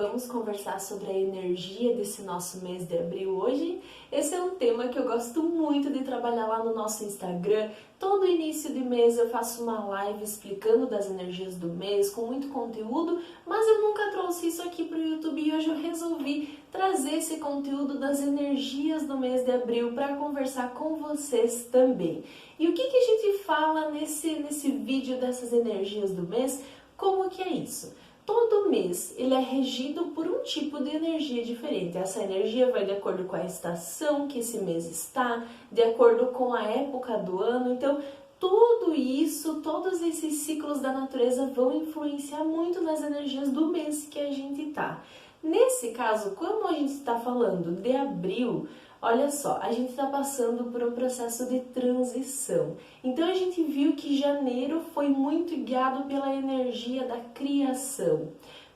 vamos conversar sobre a energia desse nosso mês de abril hoje. Esse é um tema que eu gosto muito de trabalhar lá no nosso Instagram. Todo início de mês eu faço uma live explicando das energias do mês, com muito conteúdo, mas eu nunca trouxe isso aqui para o YouTube e hoje eu resolvi trazer esse conteúdo das energias do mês de abril para conversar com vocês também. E o que a gente fala nesse vídeo dessas energias do mês? Como que é isso? Todo mês ele é regido por um tipo de energia diferente. Essa energia vai de acordo com a estação que esse mês está, de acordo com a época do ano. Então, tudo isso, todos esses ciclos da natureza vão influenciar muito nas energias do mês que a gente está. Nesse caso, como a gente está falando de abril, olha só, a gente está passando por um processo de transição. Então a gente viu que janeiro foi muito guiado pela energia da criação.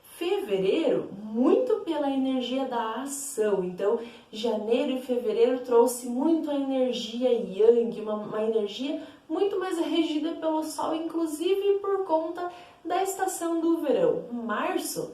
Fevereiro, muito pela energia da ação. Então, janeiro e fevereiro trouxe muito a energia Yang, uma energia muito mais regida pelo Sol, inclusive por conta da estação do verão. Março,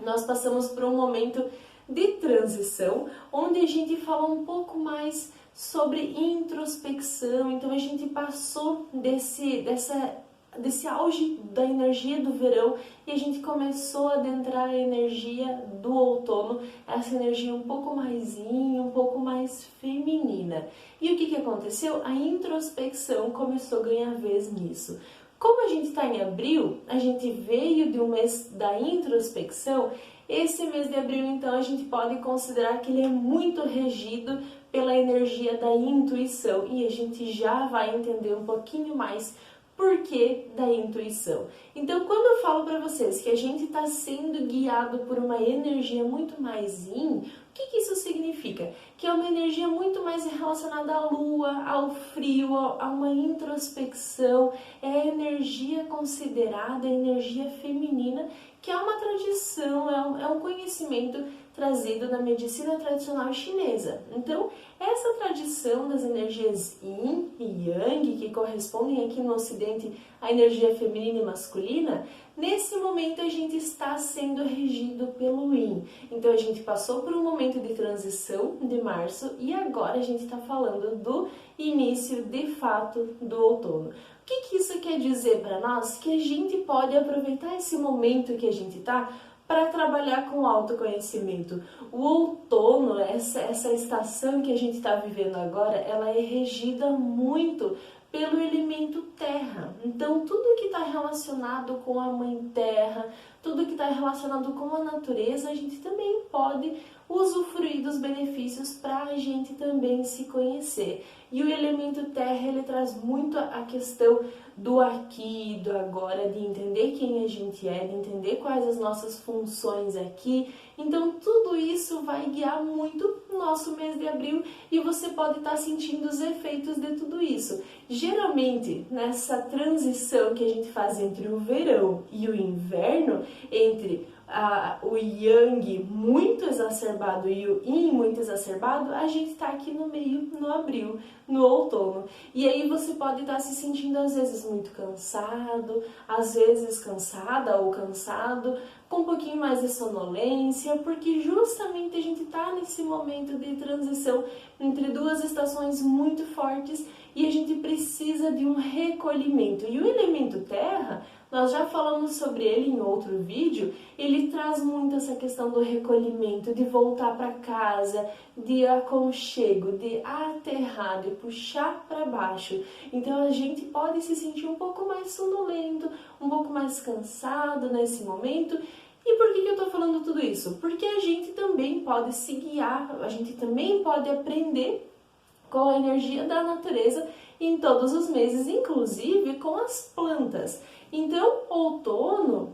nós passamos por um momento de transição, onde a gente fala um pouco mais sobre introspecção. Então a gente passou desse auge da energia do verão e a gente começou a adentrar a energia do outono, essa energia um pouco mais yin, um pouco mais feminina. E o que aconteceu? A introspecção começou a ganhar vez nisso. Como a gente está em abril, a gente veio de um mês da introspecção. Esse mês de abril, então, a gente pode considerar que ele é muito regido pela energia da intuição. E a gente já vai entender um pouquinho mais por que da intuição. Então, quando eu falo para vocês que a gente está sendo guiado por uma energia muito mais yin, o que isso significa? Que é uma energia muito mais relacionada à lua, ao frio, a uma introspecção. É a energia considerada a energia feminina, que é uma tradição, é um conhecimento trazido da medicina tradicional chinesa. Então, essa tradição das energias Yin e Yang, que correspondem aqui no Ocidente à energia feminina e masculina, nesse momento a gente está sendo regido pelo Yin. Então, a gente passou por um momento de transição de março e agora a gente está falando do início, de fato, do outono. O que isso quer dizer para nós? Que a gente pode aproveitar esse momento que a gente está para trabalhar com autoconhecimento. O outono, essa estação que a gente está vivendo agora, ela é regida muito pelo elemento terra. Então, tudo que está relacionado com a mãe terra, tudo que está relacionado com a natureza, a gente também pode usufruir dos benefícios para a gente também se conhecer. E o elemento terra, ele traz muito a questão do aqui, do agora, de entender quem a gente é, de entender quais as nossas funções aqui. Então, tudo isso vai guiar muito o nosso mês de abril e você pode estar sentindo os efeitos de tudo isso. Geralmente, nessa transição que a gente faz entre o verão e o inverno, entre o Yang muito exacerbado e o Yin muito exacerbado, a gente está aqui no meio, no abril, no outono. E aí você pode estar se sentindo às vezes muito cansado, às vezes cansada ou cansado, com um pouquinho mais de sonolência, porque justamente a gente está nesse momento de transição entre duas estações muito fortes e a gente precisa de um recolhimento. E o elemento terra, nós já falamos sobre ele em outro vídeo, ele traz muito essa questão do recolhimento, de voltar para casa, de aconchego, de aterrar, de puxar para baixo. Então a gente pode se sentir um pouco mais sonolento, um pouco mais cansado nesse momento. E por que eu estou falando tudo isso? Porque a gente também pode se guiar, a gente também pode aprender com a energia da natureza em todos os meses, inclusive com as plantas. Então, outono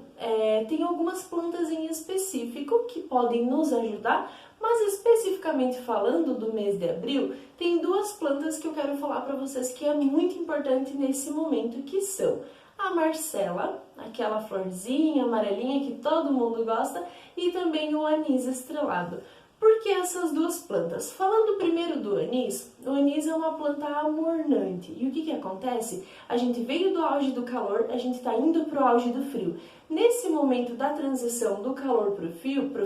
tem algumas plantas em específico que podem nos ajudar, mas especificamente falando do mês de abril, tem duas plantas que eu quero falar para vocês que é muito importante nesse momento, que são a Marcela, aquela florzinha amarelinha que todo mundo gosta, e também o anis estrelado. Por que essas duas plantas? Falando primeiro do anis, o anis é uma planta amornante. E o que acontece? A gente veio do auge do calor, a gente está indo para o auge do frio. Nesse momento da transição do calor para o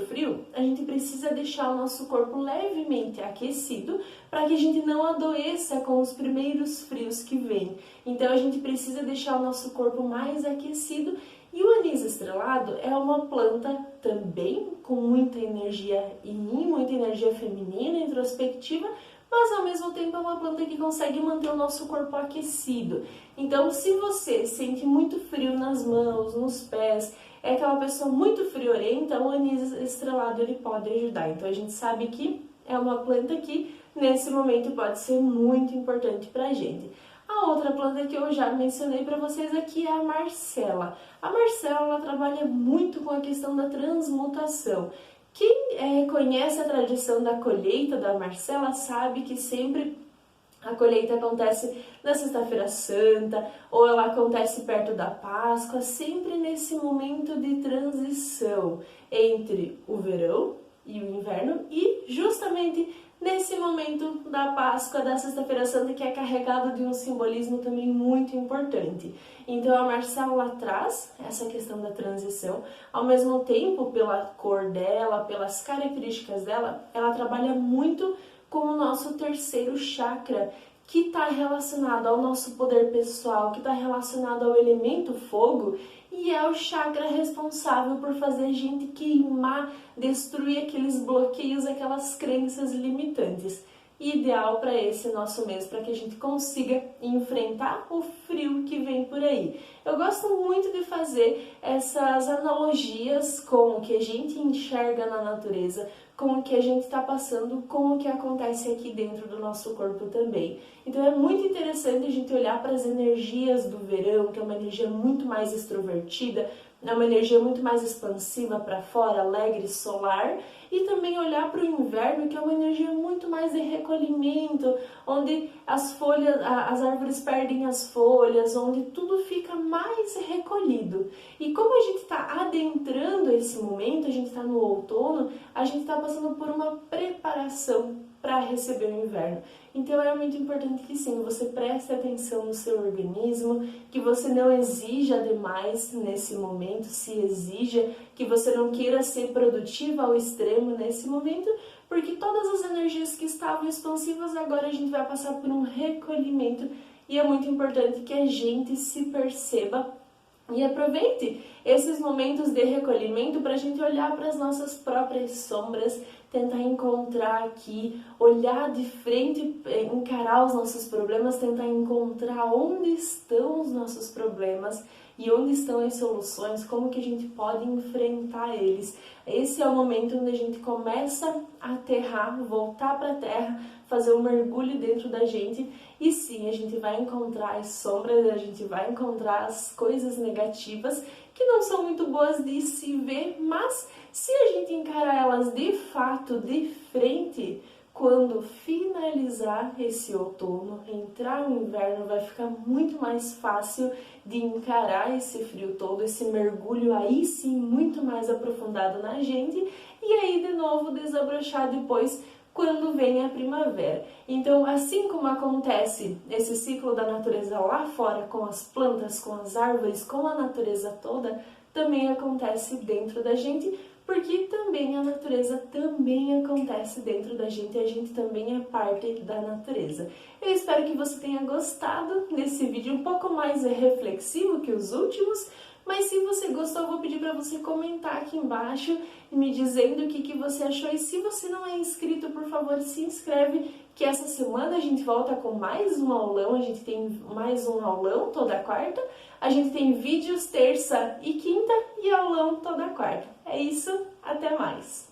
frio, a gente precisa deixar o nosso corpo levemente aquecido para que a gente não adoeça com os primeiros frios que vêm. Então a gente precisa deixar o nosso corpo mais aquecido. E o anis estrelado é uma planta também com muita energia yin, muita energia feminina, introspectiva, mas ao mesmo tempo é uma planta que consegue manter o nosso corpo aquecido. Então, se você sente muito frio nas mãos, nos pés, é aquela pessoa muito friorenta, o anis estrelado ele pode ajudar. Então, a gente sabe que é uma planta que nesse momento pode ser muito importante pra gente. A outra planta que eu já mencionei para vocês aqui é a Marcela. A Marcela ela trabalha muito com a questão da transmutação. Quem conhece a tradição da colheita da Marcela sabe que sempre a colheita acontece na Sexta-feira Santa ou ela acontece perto da Páscoa, sempre nesse momento de transição entre o verão e o inverno e justamente nesse momento da Páscoa, da Sexta-feira Santa, que é carregado de um simbolismo também muito importante. Então a Marcela traz essa questão da transição, ao mesmo tempo pela cor dela, pelas características dela, ela trabalha muito com o nosso terceiro chakra, que está relacionado ao nosso poder pessoal, que está relacionado ao elemento fogo, e é o chakra responsável por fazer a gente queimar, destruir aqueles bloqueios, aquelas crenças limitantes. Ideal para esse nosso mês, para que a gente consiga enfrentar o frio que vem por aí. Eu gosto muito de fazer essas analogias com o que a gente enxerga na natureza, com o que a gente está passando, com o que acontece aqui dentro do nosso corpo também. Então é muito interessante a gente olhar para as energias do verão, que é uma energia muito mais extrovertida, é uma energia muito mais expansiva para fora, alegre, solar, e também olhar para o inverno, que é uma energia muito mais de recolhimento, onde as folhas, as árvores perdem as folhas, onde tudo fica mais recolhido. E como a gente está adentrando esse momento, a gente está no outono, a gente está passando por uma preparação para receber o inverno. Então é muito importante que sim, você preste atenção no seu organismo, que você não exija demais nesse momento, se exija, que você não queira ser produtiva ao extremo nesse momento, porque todas as energias que estavam expansivas agora a gente vai passar por um recolhimento e é muito importante que a gente se perceba e aproveite esses momentos de recolhimento para a gente olhar para as nossas próprias sombras, tentar encontrar aqui, olhar de frente, encarar os nossos problemas, tentar encontrar onde estão os nossos problemas e onde estão as soluções, como que a gente pode enfrentar eles. Esse é o momento onde a gente começa a aterrar, voltar para a terra, fazer um mergulho dentro da gente e sim, a gente vai encontrar as sombras, a gente vai encontrar as coisas negativas que não são muito boas de se ver, mas se a gente encarar elas de fato, de frente, quando finalizar esse outono, entrar no inverno, vai ficar muito mais fácil de encarar esse frio todo, esse mergulho aí sim muito mais aprofundado na gente e aí de novo desabrochar depois quando vem a primavera. Então, assim como acontece esse ciclo da natureza lá fora, com as plantas, com as árvores, com a natureza toda, também acontece dentro da gente, porque também a natureza também acontece dentro da gente e a gente também é parte da natureza. Eu espero que você tenha gostado desse vídeo um pouco mais reflexivo que os últimos, mas se você gostou, eu vou pedir para você comentar aqui embaixo me dizendo o que você achou. E se você não é inscrito, por favor, se inscreve, que essa semana a gente volta com mais um aulão, a gente tem mais um aulão toda quarta, a gente tem vídeos terça e quinta e aulão toda quarta. É isso, até mais!